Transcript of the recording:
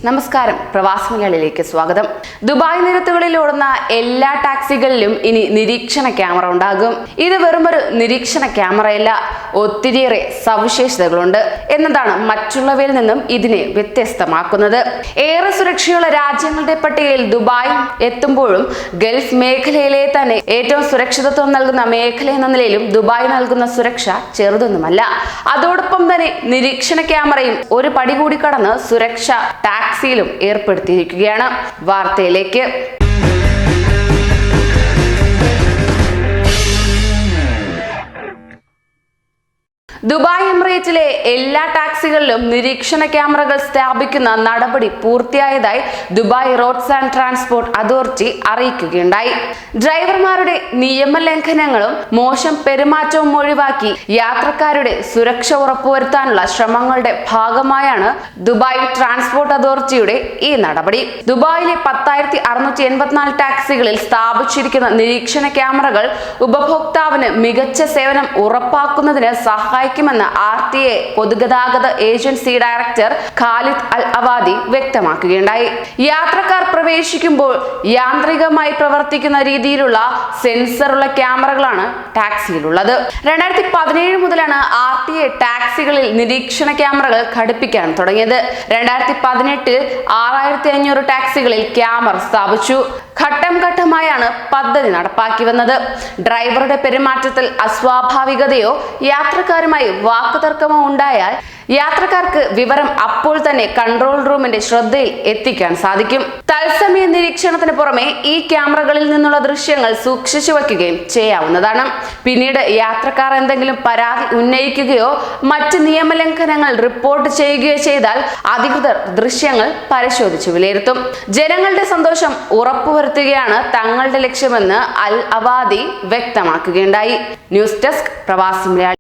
നമസ്കാരം, പ്രവാസി മലയാളിയിലേക്ക് സ്വാഗതം. ദുബായ് നിരത്തുകളിൽ ഓടുന്ന എല്ലാ ടാക്സികളിലും ഇനി നിരീക്ഷണ ക്യാമറ ഉണ്ടാകും. ഇത് വെറുമൊരു നിരീക്ഷണ ക്യാമറയല്ല, ഒത്തിരിയേറെ സവിശേഷതകളുണ്ട് എന്നതാണ് മറ്റുള്ളവയിൽ നിന്നും ഇതിനെ വ്യത്യസ്തമാക്കുന്നത്. ഏറെ സുരക്ഷയുള്ള രാജ്യങ്ങളുടെ പട്ടികയിൽ ദുബായ് എത്തുമ്പോഴും ഗൾഫ് മേഖലയിലെ തന്നെ ഏറ്റവും സുരക്ഷിതത്വം നൽകുന്ന മേഖല എന്ന നിലയിലും ദുബായ് നൽകുന്ന സുരക്ഷ ചെറുതൊന്നുമല്ല. അതോടൊപ്പം തന്നെ നിരീക്ഷണ ക്യാമറയും ഒരു പടി കൂടി കടന്ന് സുരക്ഷ ടാക്സിയിലും ഏർപ്പെടുത്തിയിരിക്കുകയാണ്. വാർത്തയിലേക്ക്. ദുബായ് എമിറേറ്റിലെ എല്ലാ ടാക്സികളിലും നിരീക്ഷണ ക്യാമറകൾ സ്ഥാപിക്കുന്ന നടപടി പൂർത്തിയായതായി Dubai roads and transport authority അറിയിക്കുകയുണ്ടായി. ഡ്രൈവർമാരുടെ നിയമലംഘനങ്ങളും മോശം പെരുമാറ്റവും ഒഴിവാക്കി യാത്രക്കാരുടെ സുരക്ഷ ഉറപ്പുവരുത്താനുള്ള ശ്രമങ്ങളുടെ ഭാഗമായാണ് ദുബായ് ട്രാൻസ്പോർട്ട് അതോറിറ്റിയുടെ ഈ നടപടി. ദുബായിലെ 10,684 ടാക്സികളിൽ സ്ഥാപിച്ചിരിക്കുന്ന നിരീക്ഷണ ക്യാമറകൾ ഉപഭോക്താവിന് മികച്ച സേവനം ഉറപ്പാക്കുന്നതിന് സഹായിക്കുമെന്ന് RTA പൊതുഗതാഗത ഏജൻസി ഡയറക്ടർ ഖാലിദ് അൽ അവാദി വ്യക്തമാക്കുകയുണ്ടായി. യാത്രക്കാർ പ്രവേശിക്കുമ്പോൾ യാന്ത്രികമായി പ്രവർത്തിക്കുന്ന രീതിയിലുള്ള സെൻസറുള്ള ക്യാമറകളാണ് ടാക്സിയിലുള്ളത്. 2017 മുതലാണ് RTA ടാക്സികളിൽ നിരീക്ഷണ ക്യാമറകൾ ഘടിപ്പിക്കാൻ തുടങ്ങിയത്. 2018 6,500 ടാക്സികളിൽ ക്യാമറ സ്ഥാപിച്ചു. ഘട്ടം ഘട്ടമായാണ് പദ്ധതി നടപ്പാക്കി വന്നത്. ഡ്രൈവറുടെ പെരുമാറ്റത്തിൽ അസ്വാഭാവികതയോ യാത്രക്കാരുമായി വാക്കുതർക്കമോ ഉണ്ടായാൽ യാത്രക്കാർക്ക് വിവരം അപ്പോൾ തന്നെ കൺട്രോൾ റൂമിന്റെ ശ്രദ്ധയിൽ എത്തിക്കാൻ സാധിക്കും. തത്സമയ നിരീക്ഷണത്തിന് പുറമെ ഈ ക്യാമറകളിൽ നിന്നുള്ള ദൃശ്യങ്ങൾ സൂക്ഷിച്ചു വയ്ക്കുകയും ചെയ്യാവുന്നതാണ്. പിന്നീട് യാത്രക്കാർ എന്തെങ്കിലും പരാതി ഉന്നയിക്കുകയോ മറ്റ് നിയമലംഘനങ്ങൾ റിപ്പോർട്ട് ചെയ്യുകയോ ചെയ്താൽ അധികൃതർ ദൃശ്യങ്ങൾ പരിശോധിച്ചു വിലയിരുത്തും. ജനങ്ങളുടെ സന്തോഷം ഉറപ്പുവരുത്തുകയാണ് തങ്ങളുടെ ലക്ഷ്യമെന്ന് അൽ അവാദി വ്യക്തമാക്കുകയുണ്ടായി. ന്യൂസ് ഡെസ്ക്, പ്രവാസി മലയാളി.